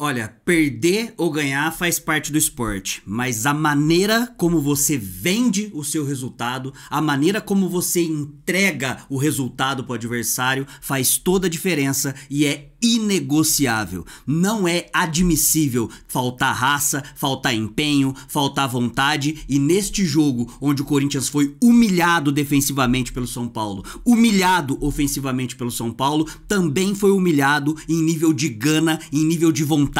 Olha, perder ou ganhar faz parte do esporte, mas a maneira como você vende o seu resultado, a maneira como você entrega o resultado para o adversário faz toda a diferença e é inegociável. Não é admissível faltar raça, faltar empenho, faltar vontade, e neste jogo onde o Corinthians foi humilhado defensivamente pelo São Paulo, humilhado ofensivamente pelo São Paulo, também foi humilhado em nível de gana, em nível de vontade,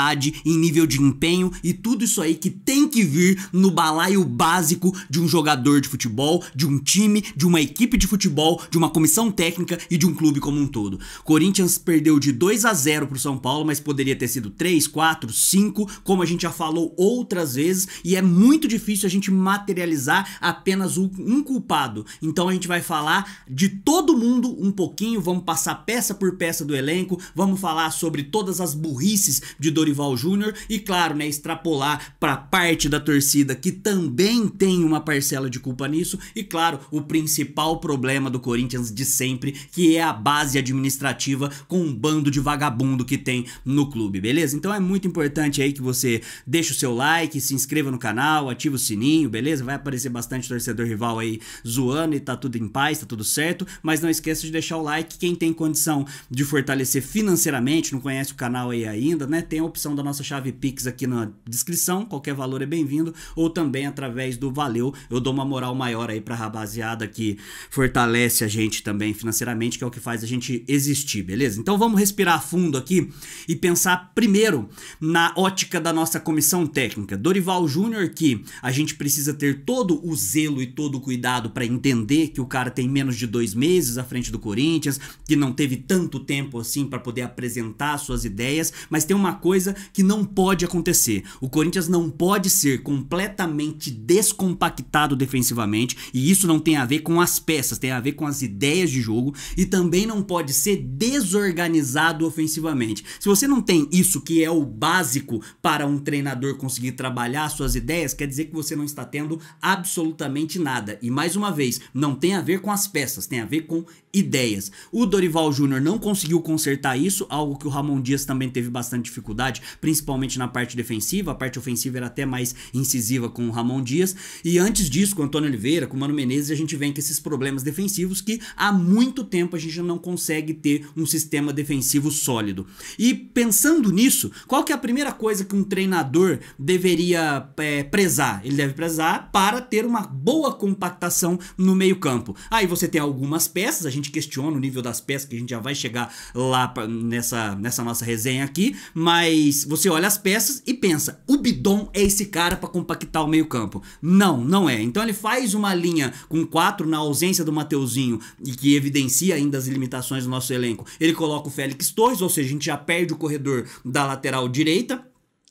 em nível de empenho e tudo isso aí que tem que vir no balaio básico de um jogador de futebol, de um time, de uma equipe de futebol, de uma comissão técnica e de um clube como um todo. Corinthians perdeu de 2-0 pro São Paulo, mas poderia ter sido 3, 4, 5, como a gente já falou outras vezes, e é muito difícil a gente materializar apenas um culpado. Então a gente vai falar de todo mundo um pouquinho, vamos passar peça por peça do elenco, vamos falar sobre todas as burrices de Dorival Júnior e, claro, né, extrapolar para parte da torcida que também tem uma parcela de culpa nisso e, claro, o principal problema do Corinthians de sempre, que é a base administrativa com um bando de vagabundo que tem no clube, beleza? Então é muito importante aí que você deixe o seu like, se inscreva no canal, ative o sininho, beleza? Vai aparecer bastante torcedor rival aí zoando e tá tudo em paz, tá tudo certo, mas não esqueça de deixar o like. Quem tem condição de fortalecer financeiramente, não conhece o canal aí ainda, né? Tem a opção da nossa chave Pix aqui na descrição, qualquer valor é bem-vindo, ou também através do Valeu, eu dou uma moral maior aí pra rapaziada que fortalece a gente também financeiramente, que é o que faz a gente existir, beleza? Então vamos respirar fundo aqui e pensar primeiro na ótica da nossa comissão técnica. Dorival Júnior, que a gente precisa ter todo o zelo e todo o cuidado para entender que o cara tem menos de 2 meses à frente do Corinthians, que não teve tanto tempo assim para poder apresentar suas ideias, mas tem uma coisa que não pode acontecer. O Corinthians não pode ser completamente descompactado defensivamente, e isso não tem a ver com as peças, tem a ver com as ideias de jogo, e também não pode ser desorganizado ofensivamente. Se você não tem isso, que é o básico para um treinador conseguir trabalhar suas ideias, quer dizer que você não está tendo absolutamente nada. E mais uma vez, não tem a ver com as peças, tem a ver com ideias. O Dorival Júnior não conseguiu consertar isso, algo que o Ramon Dias também teve bastante dificuldade, principalmente na parte defensiva. A parte ofensiva era até mais incisiva com o Ramon Dias, e antes disso com o Antônio Oliveira, com o Mano Menezes, a gente vem com esses problemas defensivos que há muito tempo a gente não consegue ter um sistema defensivo sólido. E pensando nisso, qual que é a primeira coisa que um treinador deveria prezar? Ele deve prezar para ter uma boa compactação no meio campo. Aí você tem algumas peças, a gente questiona o nível das peças, que a gente já vai chegar lá nessa nossa resenha aqui, mas você olha as peças e pensa, o Bidon é esse cara para compactar o meio campo. Não, não é. Então ele faz uma linha com 4 na ausência do Mateuzinho, e que evidencia ainda as limitações do nosso elenco. Ele coloca o Félix Torres, ou seja, a gente já perde o corredor da lateral direita,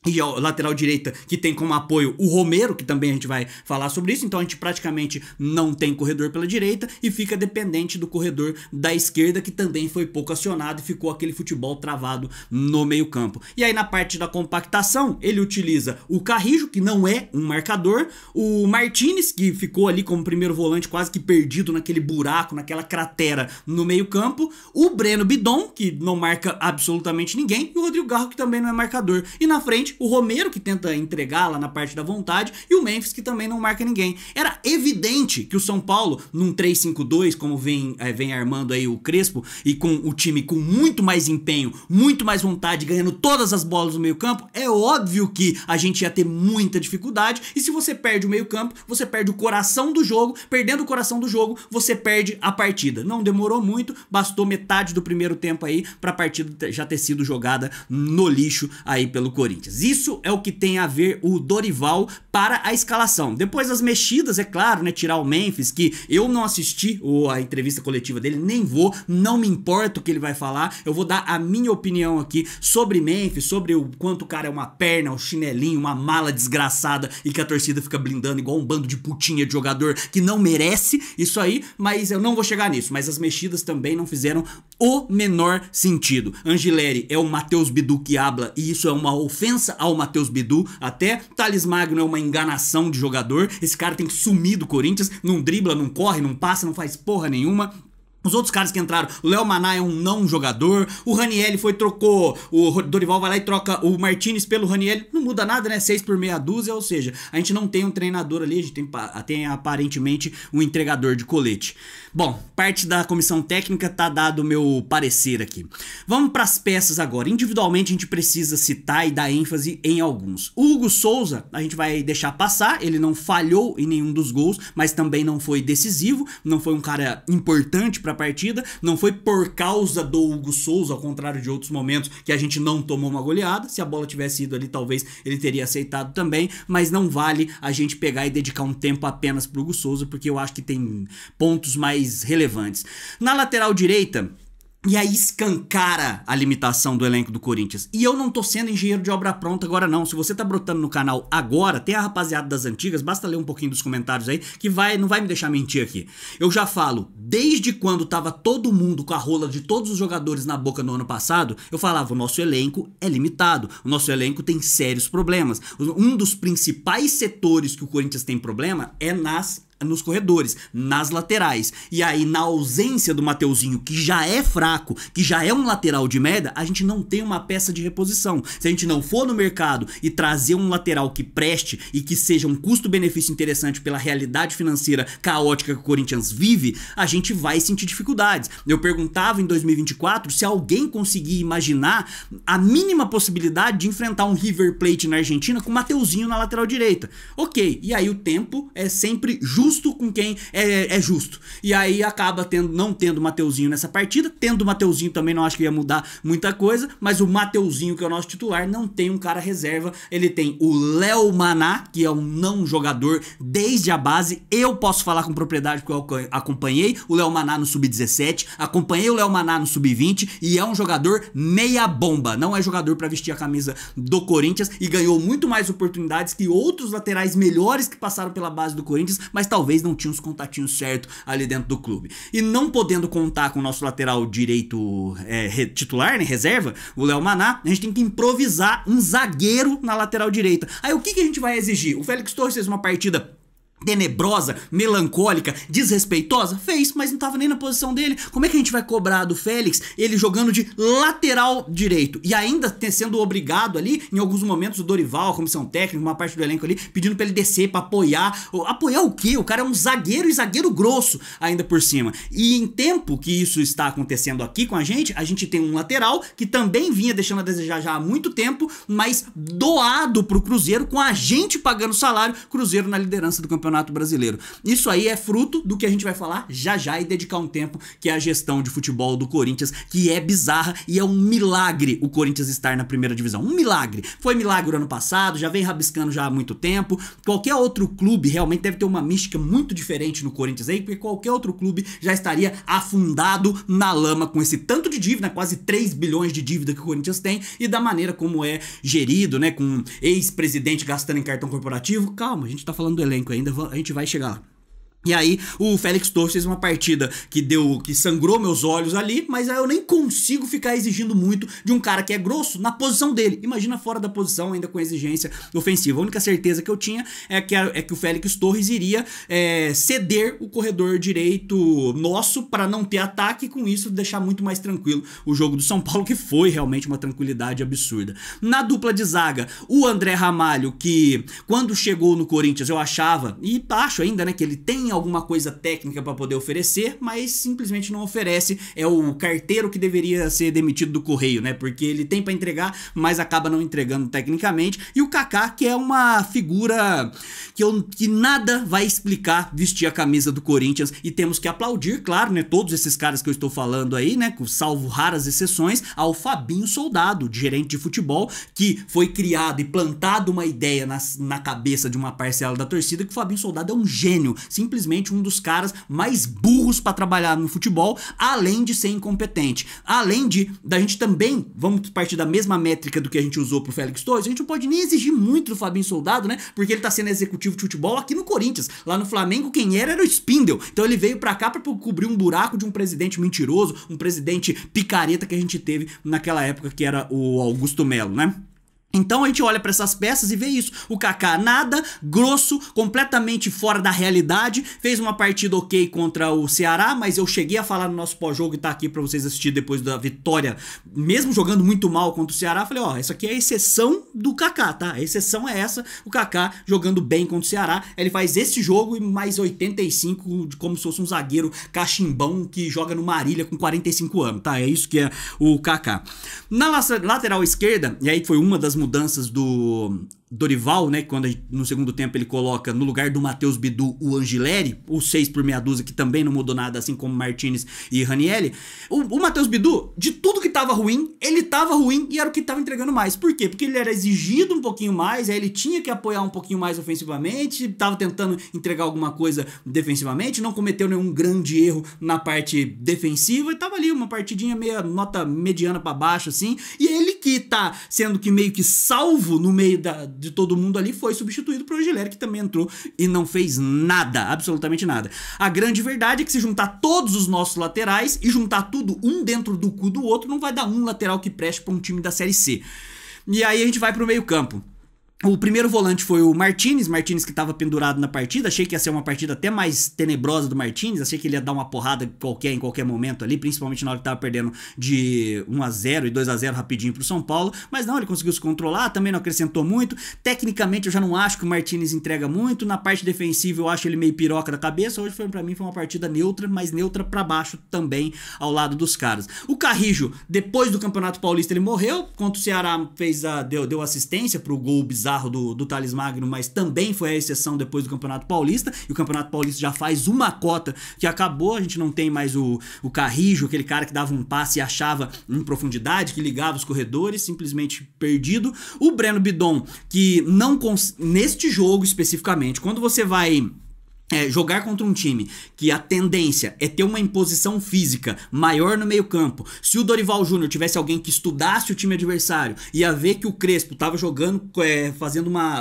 e a lateral direita que tem como apoio o Romero, que também a gente vai falar sobre isso. Então a gente praticamente não tem corredor pela direita e fica dependente do corredor da esquerda, que também foi pouco acionado e ficou aquele futebol travado no meio campo. E aí na parte da compactação ele utiliza o Carrijo, que não é um marcador, o Martinez, que ficou ali como primeiro volante quase que perdido naquele buraco, naquela cratera no meio campo, o Breno Bidon, que não marca absolutamente ninguém, e o Rodrigo Garro, que também não é marcador. E na frente o Romero, que tenta entregar lá na parte da vontade, e o Memphis, que também não marca ninguém. Era evidente que o São Paulo, num 3-5-2, como vem armando aí o Crespo, e com o time com muito mais empenho, muito mais vontade, ganhando todas as bolas no meio campo, é óbvio que a gente ia ter muita dificuldade, e se você perde o meio campo, você perde o coração do jogo, perdendo o coração do jogo, você perde a partida. Não demorou muito, bastou metade do primeiro tempo aí para a partida já ter sido jogada no lixo aí pelo Corinthians. Isso é o que tem a ver o Dorival para a escalação. Depois das mexidas, é claro, né, tirar o Memphis, que eu não assisti a entrevista coletiva dele, nem vou, não me importa o que ele vai falar, eu vou dar a minha opinião aqui sobre Memphis, sobre o quanto o cara é uma perna, um chinelinho, uma mala desgraçada e que a torcida fica blindando igual um bando de putinha de jogador que não merece isso aí, mas eu não vou chegar nisso. Mas as mexidas também não fizeram o menor sentido. Angileri é o Matheus Bidu que habla, e isso é uma ofensa ao Matheus Bidu. Até Thales Magno é uma enganação de jogador. Esse cara tem que sumir do Corinthians, não dribla, não corre, não passa, não faz porra nenhuma. Os outros caras que entraram, o Léo Maná é um não jogador, o Ranieri trocou, o Dorival vai lá e troca o Martinez pelo Ranieri, não muda nada, né? 6 por meia dúzia, ou seja, a gente não tem um treinador ali, a gente tem aparentemente um entregador de colete. Bom, parte da comissão técnica tá dado o meu parecer aqui. Vamos para as peças agora. Individualmente a gente precisa citar e dar ênfase em alguns. O Hugo Souza, a gente vai deixar passar, ele não falhou em nenhum dos gols, mas também não foi decisivo, não foi um cara importante para partida, não foi por causa do Hugo Souza, ao contrário de outros momentos que a gente não tomou uma goleada. Se a bola tivesse ido ali, talvez ele teria aceitado também, mas não vale a gente pegar e dedicar um tempo apenas pro Hugo Souza, porque eu acho que tem pontos mais relevantes. Na lateral direita, e aí escancara a limitação do elenco do Corinthians. E eu não tô sendo engenheiro de obra pronta agora não. Se você tá brotando no canal agora, tem a rapaziada das antigas, basta ler um pouquinho dos comentários aí, que não vai me deixar mentir aqui. Eu já falo, desde quando tava todo mundo com a rola de todos os jogadores na boca no ano passado, eu falava, o nosso elenco é limitado, o nosso elenco tem sérios problemas. Um dos principais setores que o Corinthians tem problema é nos corredores, nas laterais. E aí, na ausência do Mateuzinho, que já é fraco, que já é um lateral de merda, a gente não tem uma peça de reposição. Se a gente não for no mercado e trazer um lateral que preste e que seja um custo-benefício interessante pela realidade financeira caótica que o Corinthians vive, a gente vai sentir dificuldades. Eu perguntava em 2024 se alguém conseguia imaginar a mínima possibilidade de enfrentar um River Plate na Argentina com o Mateuzinho na lateral direita. Ok, e aí o tempo é sempre justo com quem é justo. E aí acaba não tendo o Mateuzinho nessa partida. Tendo o Mateuzinho também não acho que ia mudar muita coisa, mas o Mateuzinho, que é o nosso titular, não tem um cara reserva. Ele tem o Léo Maná, que é um não jogador desde a base. Eu posso falar com propriedade porque eu acompanhei o Léo Maná no Sub-17, acompanhei o Léo Maná no Sub-20 e é um jogador meia bomba. Não é jogador para vestir a camisa do Corinthians e ganhou muito mais oportunidades que outros laterais melhores que passaram pela base do Corinthians, mas talvez não tinha os contatinhos certos ali dentro do clube. E não podendo contar com o nosso lateral direito titular, né, reserva, o Léo Maná, a gente tem que improvisar um zagueiro na lateral direita. Aí o que a gente vai exigir? O Félix Torres fez uma partida tenebrosa, melancólica, desrespeitosa? Fez, mas não tava nem na posição dele. Como é que a gente vai cobrar do Félix ele jogando de lateral direito? E ainda sendo obrigado ali, em alguns momentos, o Dorival, a comissão técnica, uma parte do elenco ali, pedindo pra ele descer, pra apoiar. Apoiar o quê? O cara é um zagueiro e zagueiro grosso ainda por cima. E em tempo que isso está acontecendo aqui com a gente tem um lateral que também vinha deixando a desejar já há muito tempo, mas doado pro Cruzeiro, com a gente pagando salário, Cruzeiro na liderança do Campeonato Brasileiro. Isso aí é fruto do que a gente vai falar já já e dedicar um tempo, que é a gestão de futebol do Corinthians, que é bizarra e é um milagre o Corinthians estar na primeira divisão. Um milagre. Foi milagre o ano passado, já vem rabiscando já há muito tempo. Qualquer outro clube realmente deve ter uma mística muito diferente no Corinthians aí, porque qualquer outro clube já estaria afundado na lama com esse tanto de dívida, quase 3 bilhões de dívida que o Corinthians tem e da maneira como é gerido, né, com um ex-presidente gastando em cartão corporativo. Calma, a gente tá falando do elenco ainda, a gente vai chegar lá. E aí o Félix Torres fez uma partida que sangrou meus olhos ali, mas aí eu nem consigo ficar exigindo muito de um cara que é grosso na posição dele. Imagina fora da posição, ainda com exigência ofensiva. A única certeza que eu tinha é que o Félix Torres iria ceder o corredor direito nosso para não ter ataque e com isso deixar muito mais tranquilo o jogo do São Paulo, que foi realmente uma tranquilidade absurda. Na dupla de zaga, o André Ramalho, que quando chegou no Corinthians eu achava, e acho ainda, né, que ele tem alguma coisa técnica para poder oferecer, mas simplesmente não oferece. É o carteiro que deveria ser demitido do Correio, né? Porque ele tem para entregar, mas acaba não entregando tecnicamente. E o Kaká, que é uma figura que nada vai explicar vestir a camisa do Corinthians, e temos que aplaudir, claro, né? Todos esses caras que eu estou falando aí, né? Salvo raras exceções, ao Fabinho Soldado, gerente de futebol, que foi criado e plantado uma ideia na cabeça de uma parcela da torcida que o Fabinho Soldado é um gênio, simplesmente um dos caras mais burros para trabalhar no futebol, além de ser incompetente. Além da gente também, vamos partir da mesma métrica do que a gente usou pro Félix Torres, a gente não pode nem exigir muito do Fabinho Soldado, né? Porque ele tá sendo executivo de futebol aqui no Corinthians. Lá no Flamengo, quem era o Spindle. Então ele veio pra cá pra cobrir um buraco de um presidente mentiroso, um presidente picareta que a gente teve naquela época, que era o Augusto Melo, né? Então a gente olha pra essas peças e vê isso. O Kaká nada, grosso, completamente fora da realidade. Fez uma partida ok contra o Ceará, mas eu cheguei a falar no nosso pós-jogo e tá aqui pra vocês assistir depois da vitória. Mesmo jogando muito mal contra o Ceará, falei, ó, isso aqui é a exceção do Kaká, tá? A exceção é essa, o Kaká jogando bem contra o Ceará. Ele faz esse jogo e mais 85, como se fosse um zagueiro cachimbão que joga no Marília com 45 anos, tá? É isso que é o Kaká. Na lateral esquerda, e aí foi uma das mudanças do Dorival, né, quando no segundo tempo ele coloca no lugar do Matheus Bidu o Angileri, o 6 por meia dúzia, que também não mudou nada, assim como Martinez e Ranieri. O Matheus Bidu, de tudo que tava ruim, ele tava ruim e era o que tava entregando mais. Por quê? Porque ele era exigido um pouquinho mais, aí ele tinha que apoiar um pouquinho mais ofensivamente, tava tentando entregar alguma coisa defensivamente, não cometeu nenhum grande erro na parte defensiva e tava ali uma partidinha meia nota mediana pra baixo, assim, e ele que tá sendo que meio que salvo no meio de todo mundo ali, foi substituído pro Angileri, que também entrou e não fez nada, absolutamente nada. A grande verdade é que se juntar todos os nossos laterais e juntar tudo um dentro do cu do outro, não vai dar um lateral que preste pra um time da Série C. E aí a gente vai pro meio campo. O primeiro volante foi o Martinez que estava pendurado na partida. Achei que ia ser uma partida até mais tenebrosa do Martinez. Achei que ele ia dar uma porrada qualquer em qualquer momento ali, principalmente na hora que estava perdendo de 1-0 e 2-0 rapidinho pro São Paulo. Mas não, ele conseguiu se controlar, também não acrescentou muito. Tecnicamente eu já não acho que o Martinez entrega muito. Na parte defensiva eu acho ele meio piroca da cabeça. Hoje pra mim foi uma partida neutra, mas neutra pra baixo também ao lado dos caras. O Carrijo, depois do Campeonato Paulista, ele morreu. Contra o Ceará deu assistência pro gol bizarro do Thales Magno, mas também foi a exceção depois do Campeonato Paulista, e o Campeonato Paulista já faz uma cota que acabou, a gente não tem mais o Carrijo, aquele cara que dava um passe e achava em profundidade, que ligava os corredores, simplesmente perdido. O Breno Bidon, que não neste jogo especificamente, quando você vai jogar contra um time que a tendência é ter uma imposição física maior no meio campo. Se o Dorival Júnior tivesse alguém que estudasse o time adversário, ia ver que o Crespo tava jogando,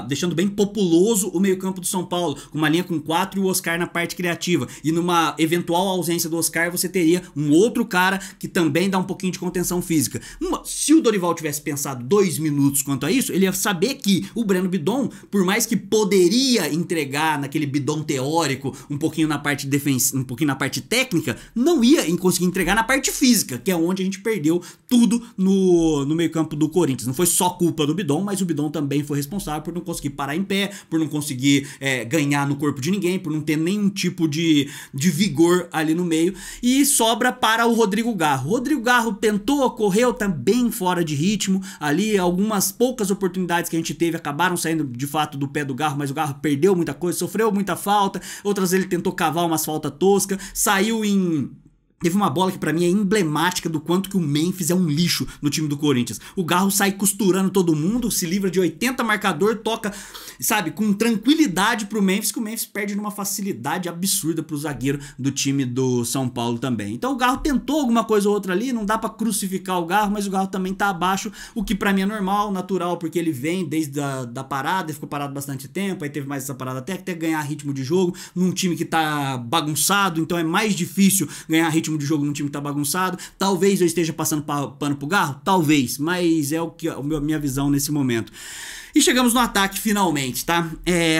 deixando bem populoso o meio campo do São Paulo, com uma linha com 4 e o Oscar na parte criativa, e numa eventual ausência do Oscar você teria um outro cara que também dá um pouquinho de contenção física. Se o Dorival tivesse pensado 2 minutos quanto a isso, ele ia saber que o Breno Bidon, por mais que poderia entregar naquele bidon teórico um pouquinho na parte defensiva, um pouquinho na parte técnica, não ia conseguir entregar na parte física, que é onde a gente perdeu tudo no meio campo do Corinthians. Não foi só culpa do Bidon, mas o Bidon também foi responsável por não conseguir parar em pé, por não conseguir ganhar no corpo de ninguém, por não ter nenhum tipo de vigor ali no meio, e sobra para o Rodrigo Garro. O Rodrigo Garro tentou, correu, tá bem fora de ritmo ali, algumas poucas oportunidades que a gente teve acabaram saindo de fato do pé do Garro, mas o Garro perdeu muita coisa, sofreu muita falta. Outras vezes ele tentou cavar umas faltas toscas, saiu em... Teve uma bola que pra mim é emblemática do quanto que o Memphis é um lixo no time do Corinthians. O Garro sai costurando todo mundo, se livra de 80 marcador, toca, sabe, com tranquilidade pro Memphis, que o Memphis perde numa facilidade absurda pro zagueiro do time do São Paulo também. Então o Garro tentou alguma coisa ou outra ali, não dá pra crucificar o Garro, mas o Garro também tá abaixo, o que pra mim é normal, natural, porque ele vem desde da parada, ele ficou parado bastante tempo, aí teve mais essa parada até ganhar ritmo de jogo, num time que tá bagunçado, então é mais difícil ganhar ritmo de jogo num time que tá bagunçado. Talvez eu esteja passando pano pro Garro, talvez, mas é a minha visão nesse momento. E chegamos no ataque finalmente, tá?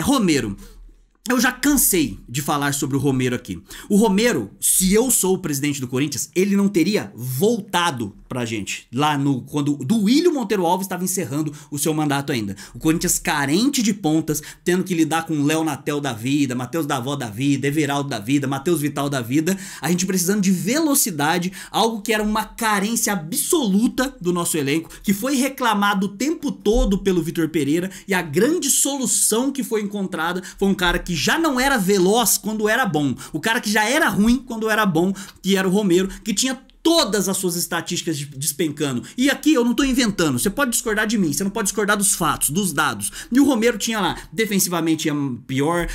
Romero. Eu já cansei de falar sobre o Romero aqui. O Romero, se eu sou o presidente do Corinthians, ele não teria voltado pra gente lá quando o Duílio Monteiro Alves estava encerrando o seu mandato ainda. O Corinthians carente de pontas, tendo que lidar com Léo Natel da vida, Matheus Davó da vida, Everaldo da vida, Matheus Vital da vida, a gente precisando de velocidade, algo que era uma carência absoluta do nosso elenco, que foi reclamado o tempo todo pelo Vitor Pereira, e a grande solução que foi encontrada foi um cara que já não era veloz quando era bom, o cara que já era ruim quando era bom, que era o Romero, que tinha todas as suas estatísticas despencando. E aqui eu não tô inventando, você pode discordar de mim, você não pode discordar dos fatos, dos dados. E o Romero tinha lá, defensivamente ia pior,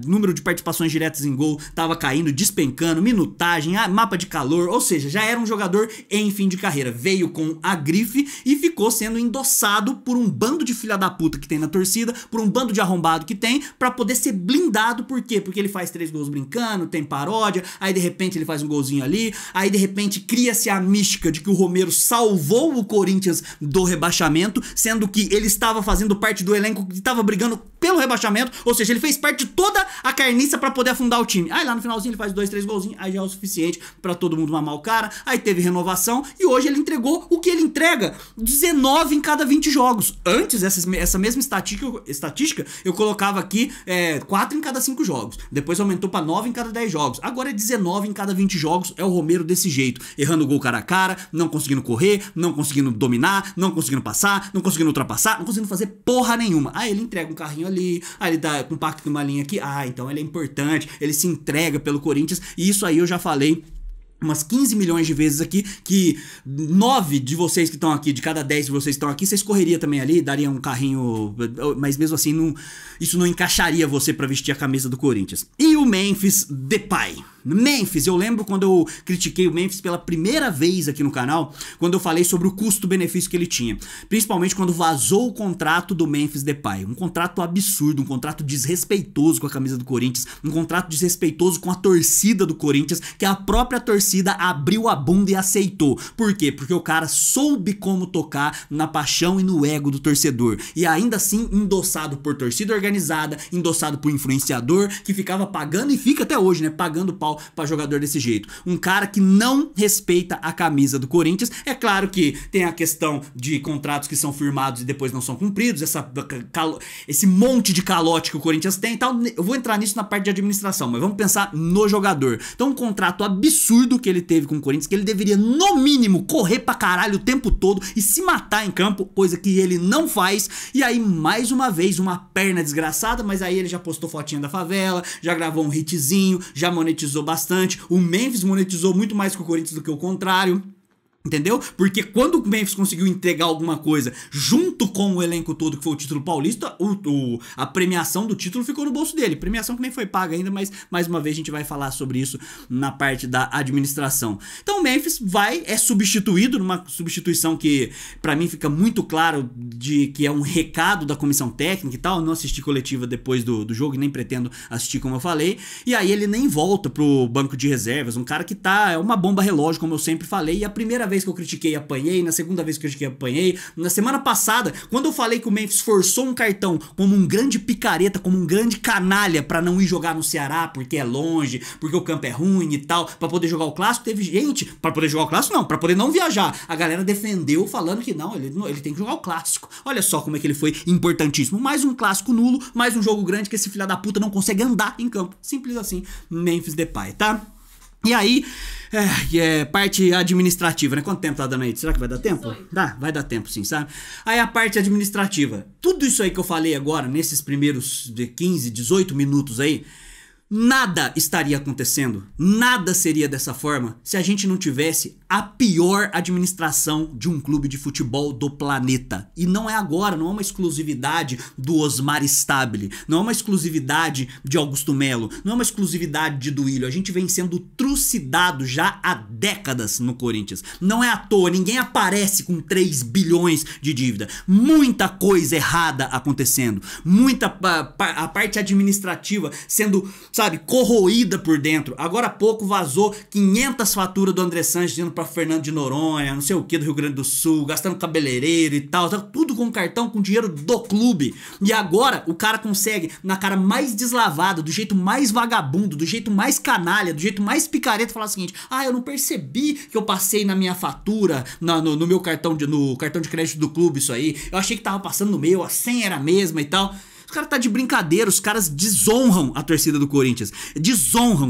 número de participações diretas em gol tava caindo, despencando, minutagem, mapa de calor, ou seja, já era um jogador em fim de carreira. Veio com a grife e ficou sendo endossado por um bando de filha da puta que tem na torcida, por um bando de arrombado que tem, pra poder ser blindado. Por quê? Porque ele faz 3 gols brincando, tem paródia, aí de repente ele faz um golzinho ali, aí de repente basicamente cria-se a mística de que o Romero salvou o Corinthians do rebaixamento, sendo que ele estava fazendo parte do elenco que estava brigando pelo rebaixamento, ou seja, ele fez parte de toda a carniça pra poder afundar o time. Aí lá no finalzinho ele faz 2, 3 golzinhos, aí já é o suficiente pra todo mundo mamar o cara, aí teve renovação e hoje ele entregou o que ele entrega, 19 em cada 20 jogos. Antes, essa mesma estatística eu colocava aqui 4 em cada 5 jogos, depois aumentou pra 9 em cada 10 jogos, agora é 19 em cada 20 jogos, é o Romero desse jeito, errando gol cara a cara, não conseguindo correr, não conseguindo dominar, não conseguindo passar, não conseguindo ultrapassar, não conseguindo fazer porra nenhuma. Aí ele entrega um carrinho ali, aí ele dá um pacto numa linha aqui, então ele é importante, ele se entrega pelo Corinthians, e isso aí eu já falei umas 15 milhões de vezes aqui, que 9 de vocês que estão aqui, de cada 10 de vocês que estão aqui, vocês correriam também ali, daria um carrinho, mas mesmo assim isso não encaixaria você pra vestir a camisa do Corinthians. E o Memphis Depay. Memphis, eu lembro quando eu critiquei o Memphis pela primeira vez aqui no canal, quando eu falei sobre o custo-benefício que ele tinha, principalmente quando vazou o contrato do Memphis Depay, um contrato absurdo, um contrato desrespeitoso com a camisa do Corinthians, um contrato desrespeitoso com a torcida do Corinthians, que a própria torcida abriu a bunda e aceitou. Por quê? Porque o cara soube como tocar na paixão e no ego do torcedor, e ainda assim endossado por torcida organizada, endossado por influenciador, que ficava pagando e fica até hoje, né, pagando pau pra jogador desse jeito. Um cara que não respeita a camisa do Corinthians. É claro que tem a questão de contratos que são firmados e depois não são cumpridos, esse monte de calote que o Corinthians tem e tal. Eu vou entrar nisso na parte de administração, mas vamos pensar no jogador. Então um contrato absurdo que ele teve com o Corinthians, que ele deveria no mínimo correr pra caralho o tempo todo e se matar em campo, coisa que ele não faz. E aí mais uma vez uma perna desgraçada, mas aí ele já postou fotinha da favela, já gravou um hitzinho, já monetizou bastante. O Memphis monetizou muito mais que o Corinthians do que o contrário. Entendeu? Porque quando o Memphis conseguiu entregar alguma coisa junto com o elenco todo, que foi o título paulista, a premiação do título ficou no bolso dele. Premiação que nem foi paga ainda, mas mais uma vez a gente vai falar sobre isso na parte da administração. Então o Memphis é substituído numa substituição que pra mim fica muito claro de que é um recado da comissão técnica e tal. Eu não assisti coletiva depois do jogo e nem pretendo assistir, como eu falei. E aí ele nem volta pro banco de reservas. Um cara que é uma bomba relógio, como eu sempre falei. E a primeira vez que eu critiquei, apanhei. Na segunda vez que eu critiquei, apanhei. Na semana passada, quando eu falei que o Memphis forçou um cartão como um grande picareta, como um grande canalha pra não ir jogar no Ceará, porque é longe, porque o campo é ruim e tal, pra poder jogar o clássico, teve gente, pra poder jogar o clássico não, pra poder não viajar. A galera defendeu falando que não, ele tem que jogar o clássico. Olha só como é que ele foi importantíssimo. Mais um clássico nulo, mais um jogo grande que esse filho da puta não consegue andar em campo. Simples assim, Memphis Depay, tá? E aí, parte administrativa, né? Quanto tempo tá dando aí? Será que vai dar tempo? 18. Dá, vai dar tempo sim, sabe? Aí a parte administrativa. Tudo isso aí que eu falei agora, nesses primeiros 15, 18 minutos aí, nada estaria acontecendo, nada seria dessa forma se a gente não tivesse a pior administração de um clube de futebol do planeta. E não é agora, não é uma exclusividade do Osmar Stabile, não é uma exclusividade de Augusto Melo, não é uma exclusividade de Duílio. A gente vem sendo trucidado já há décadas no Corinthians. Não é à toa, ninguém aparece com 3 bilhões de dívida. Muita coisa errada acontecendo, a parte administrativa sendo, sabe, corroída por dentro. Agora há pouco vazou 500 faturas do André Sanches indo pra Fernando de Noronha, não sei o que, do Rio Grande do Sul, gastando cabeleireiro e tal, tudo com cartão, com dinheiro do clube. E agora o cara consegue, na cara mais deslavada, do jeito mais vagabundo, do jeito mais canalha, do jeito mais picareta, falar o seguinte: eu não percebi que eu passei na minha fatura, no meu cartão no cartão de crédito do clube isso aí, eu achei que tava passando no meu, a senha era a mesma e tal. Os caras tá de brincadeira, os caras desonram a torcida do Corinthians,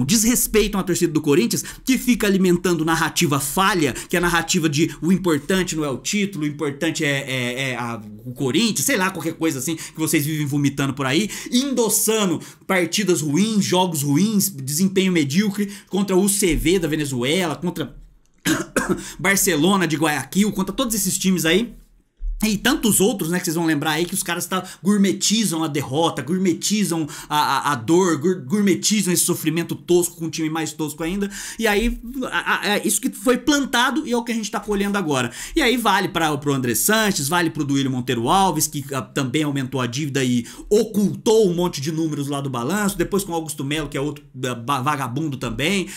desrespeitam a torcida do Corinthians, que fica alimentando narrativa falha, que é a narrativa de o importante não é o título, o importante é o Corinthians, sei lá, qualquer coisa assim que vocês vivem vomitando por aí, endossando partidas ruins, jogos ruins, desempenho medíocre contra o UCV da Venezuela, contra Barcelona de Guayaquil, contra todos esses times aí. E tantos outros, né, que vocês vão lembrar aí, que os caras gourmetizam a derrota, gourmetizam a dor, gourmetizam esse sofrimento tosco com um time mais tosco ainda. E aí, isso que foi plantado e é o que a gente tá colhendo agora. E aí vale pro André Sanches, vale pro Duílio Monteiro Alves, que também aumentou a dívida e ocultou um monte de números lá do balanço. Depois com o Augusto Melo, que é outro vagabundo também.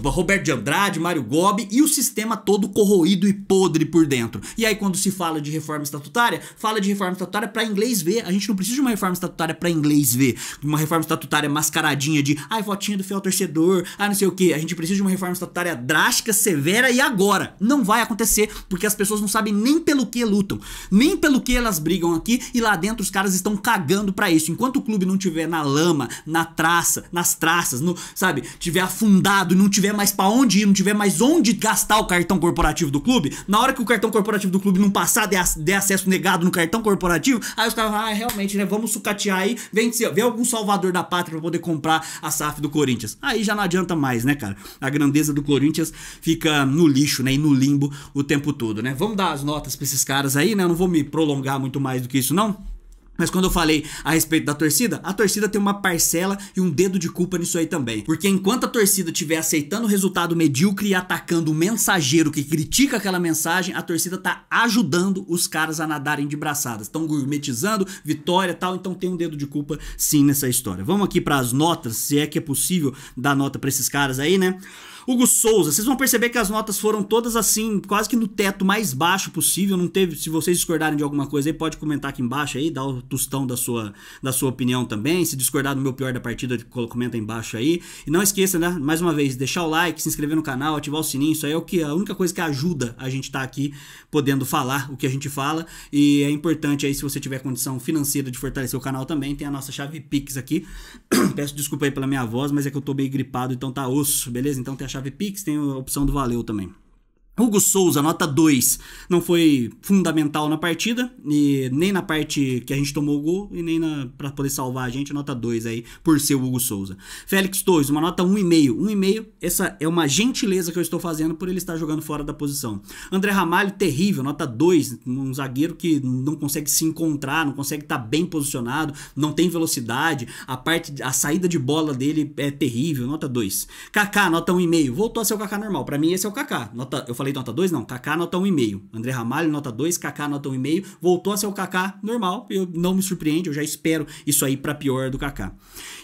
Roberto de Andrade, Mário Gobi e o sistema todo corroído e podre por dentro. E aí quando se fala de reforma estatutária, fala de reforma estatutária pra inglês ver. A gente não precisa de uma reforma estatutária pra inglês ver. Uma reforma estatutária mascaradinha de votinho do fiel torcedor, não sei o que. A gente precisa de uma reforma estatutária drástica, severa e agora. Não vai acontecer, porque as pessoas não sabem nem pelo que lutam, nem pelo que elas brigam aqui, e lá dentro os caras estão cagando pra isso. Enquanto o clube não tiver na lama, nas traças, sabe, tiver afundado e não tiver mais pra onde ir, não tiver mais onde gastar o cartão corporativo do clube, na hora que o cartão corporativo do clube não passar, der acesso negado no cartão corporativo, aí os caras falam, realmente, né, vamos sucatear aí, vê algum salvador da pátria pra poder comprar a SAF do Corinthians. Aí já não adianta mais, né, cara? A grandeza do Corinthians fica no lixo, né, e no limbo o tempo todo, né? Vamos dar as notas pra esses caras aí, né? Eu não vou me prolongar muito mais do que isso, não. Mas quando eu falei a respeito da torcida, a torcida tem uma parcela e um dedo de culpa nisso aí também. Porque enquanto a torcida estiver aceitando o resultado medíocre e atacando o mensageiro que critica aquela mensagem, a torcida tá ajudando os caras a nadarem de braçadas. Estão gourmetizando, vitória e tal, então tem um dedo de culpa sim nessa história. Vamos aqui para as notas, se é que é possível dar nota para esses caras aí, né? Hugo Souza, vocês vão perceber que as notas foram todas assim, quase que no teto mais baixo possível, não teve, se vocês discordarem de alguma coisa aí, pode comentar aqui embaixo aí, dá o tostão da sua opinião também, se discordar do meu pior da partida, comenta aí embaixo aí, e não esqueça, né, mais uma vez, deixar o like, se inscrever no canal, ativar o sininho, isso aí é a única coisa que ajuda a gente tá aqui, podendo falar o que a gente fala, e é importante aí, se você tiver condição financeira de fortalecer o canal também, tem a nossa chave Pix aqui, peço desculpa aí pela minha voz, mas é que eu tô meio gripado, então tá osso, beleza? Então tem a chave Pix, tem a opção do Valeu também. Hugo Souza, nota 2, não foi fundamental na partida, e nem na parte que a gente tomou o gol, e nem pra poder salvar a gente, nota 2 aí, por ser o Hugo Souza. Félix Torres, uma nota 1,5. 1,5, essa é uma gentileza que eu estou fazendo por ele estar jogando fora da posição. André Ramalho, terrível, nota 2, um zagueiro que não consegue se encontrar, não consegue estar bem posicionado, não tem velocidade, a saída de bola dele é terrível, nota 2. Kaká, nota 1,5, voltou a ser o Kaká normal, pra mim esse é o Kaká, eu falei nota 2? Não, Kaká nota 1,5. André Ramalho nota 2, Kaká nota 1,5. Voltou a ser o Kaká normal, não me surpreende, eu já espero isso aí pra pior do Kaká.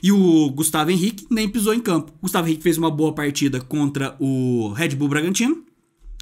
E o Gustavo Henrique nem pisou em campo. O Gustavo Henrique fez uma boa partida contra o Red Bull Bragantino,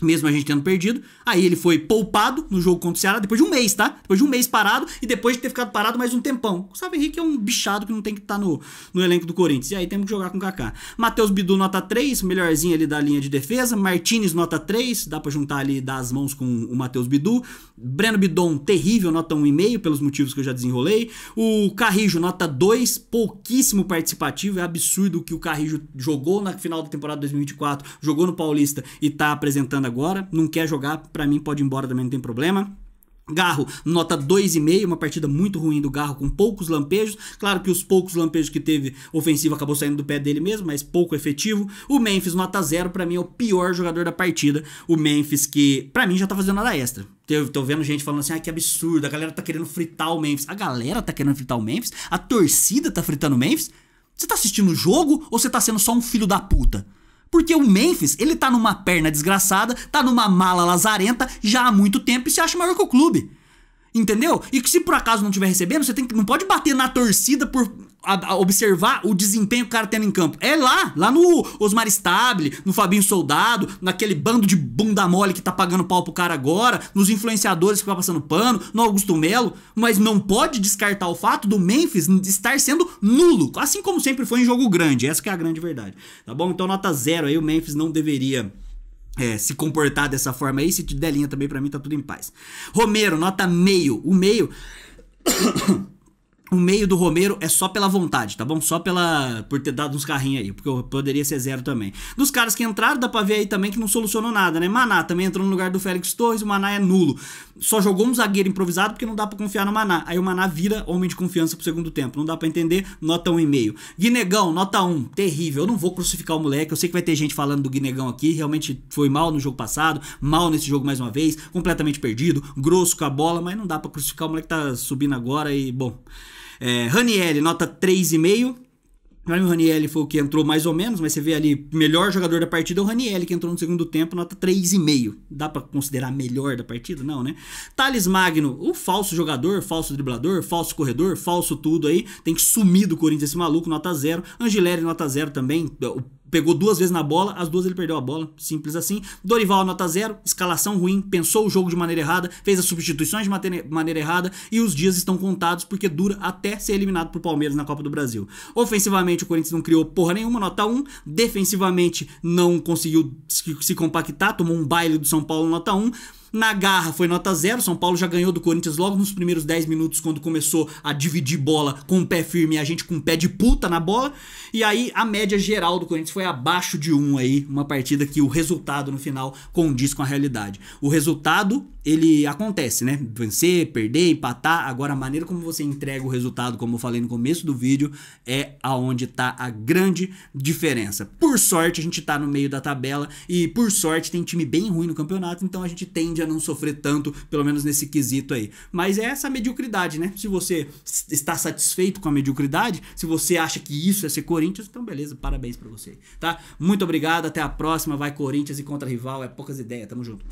mesmo a gente tendo perdido. Aí ele foi poupado no jogo contra o Ceará depois de um mês, tá? Depois de um mês parado e depois de ter ficado parado mais um tempão. O Gustavo Henrique é um bichado que não tem que estar no elenco do Corinthians. E aí temos que jogar com o Kaká. Matheus Bidu, nota 3, melhorzinho ali da linha de defesa. Martínez, nota 3, dá pra juntar ali, dar as mãos com o Matheus Bidu. Breno Bidon, terrível, nota 1,5, pelos motivos que eu já desenrolei. O Carrijo, nota 2, pouquíssimo participativo. É absurdo o que o Carrijo jogou na final da temporada 2024, jogou no Paulista e tá apresentando agora, não quer jogar, pra mim pode ir embora também, não tem problema. Garro, nota 2,5, uma partida muito ruim do Garro, com poucos lampejos. Claro que os poucos lampejos que teve ofensivo acabou saindo do pé dele mesmo, mas pouco efetivo. O Memphis, nota 0, pra mim é o pior jogador da partida. O Memphis, que pra mim já tá fazendo nada extra. Tô vendo gente falando assim, que absurdo, a galera tá querendo fritar o Memphis. A galera tá querendo fritar o Memphis? A torcida tá fritando o Memphis? Você tá assistindo o jogo ou você tá sendo só um filho da puta? Porque o Memphis, ele tá numa perna desgraçada, tá numa mala lazarenta já há muito tempo e se acha maior que o clube. Entendeu? E que se por acaso não estiver recebendo, você não pode bater na torcida por observar o desempenho que o cara tem em campo. É lá no Osmar Stable, no Fabinho Soldado, naquele bando de bunda mole que tá pagando pau pro cara agora, nos influenciadores que ficam passando pano, no Augusto Melo, mas não pode descartar o fato do Memphis estar sendo nulo, assim como sempre foi em jogo grande, essa que é a grande verdade, tá bom? Então nota 0 aí, o Memphis não deveria se comportar dessa forma aí, se te der linha também pra mim tá tudo em paz. Romero, nota meio, o meio... O meio do Romero é só pela vontade, tá bom? Só por ter dado uns carrinhos aí, porque poderia ser 0 também. Dos caras que entraram, dá pra ver aí também que não solucionou nada, né? Maná também entrou no lugar do Félix Torres, o Maná é nulo. Só jogou um zagueiro improvisado porque não dá pra confiar no Maná. Aí o Maná vira homem de confiança pro segundo tempo. Não dá pra entender, nota 1,5. Guinegão, nota 1, terrível. Eu não vou crucificar o moleque, eu sei que vai ter gente falando do Guinegão aqui, realmente foi mal no jogo passado, mal nesse jogo mais uma vez, completamente perdido, grosso com a bola, mas não dá pra crucificar, o moleque tá subindo agora e, bom... Ranieri, nota 3,5. Para mim o Ranieri foi o que entrou mais ou menos, mas você vê ali, melhor jogador da partida é o Ranieri, que entrou no segundo tempo, nota 3,5. Dá pra considerar melhor da partida? Não, né? Thales Magno, o falso jogador, falso driblador, falso corredor, falso tudo aí, tem que sumir do Corinthians esse maluco, nota 0. Angileri, nota 0 também, pegou 2 vezes na bola, as 2 ele perdeu a bola, simples assim. Dorival, nota 0, escalação ruim, pensou o jogo de maneira errada, fez as substituições de maneira errada e os dias estão contados porque dura até ser eliminado pro Palmeiras na Copa do Brasil. Ofensivamente, o Corinthians não criou porra nenhuma, nota 1. Defensivamente, não conseguiu se compactar, tomou um baile do São Paulo, nota 1. Na garra foi nota 0, São Paulo já ganhou do Corinthians logo nos primeiros 10 minutos quando começou a dividir bola com o pé firme e a gente com o pé de puta na bola. E aí a média geral do Corinthians foi abaixo de 1 aí, uma partida que o resultado no final condiz com a realidade. O resultado, ele acontece, né? Vencer, perder, empatar, agora a maneira como você entrega o resultado, como eu falei no começo do vídeo, é aonde tá a grande diferença. Por sorte a gente tá no meio da tabela e por sorte tem time bem ruim no campeonato, então a gente tende a não sofrer tanto, pelo menos nesse quesito aí. Mas é essa mediocridade, né? Se você está satisfeito com a mediocridade, se você acha que isso é ser Corinthians, então beleza, parabéns pra você, tá? Muito obrigado, até a próxima, vai Corinthians e contra rival, é poucas ideias, tamo junto.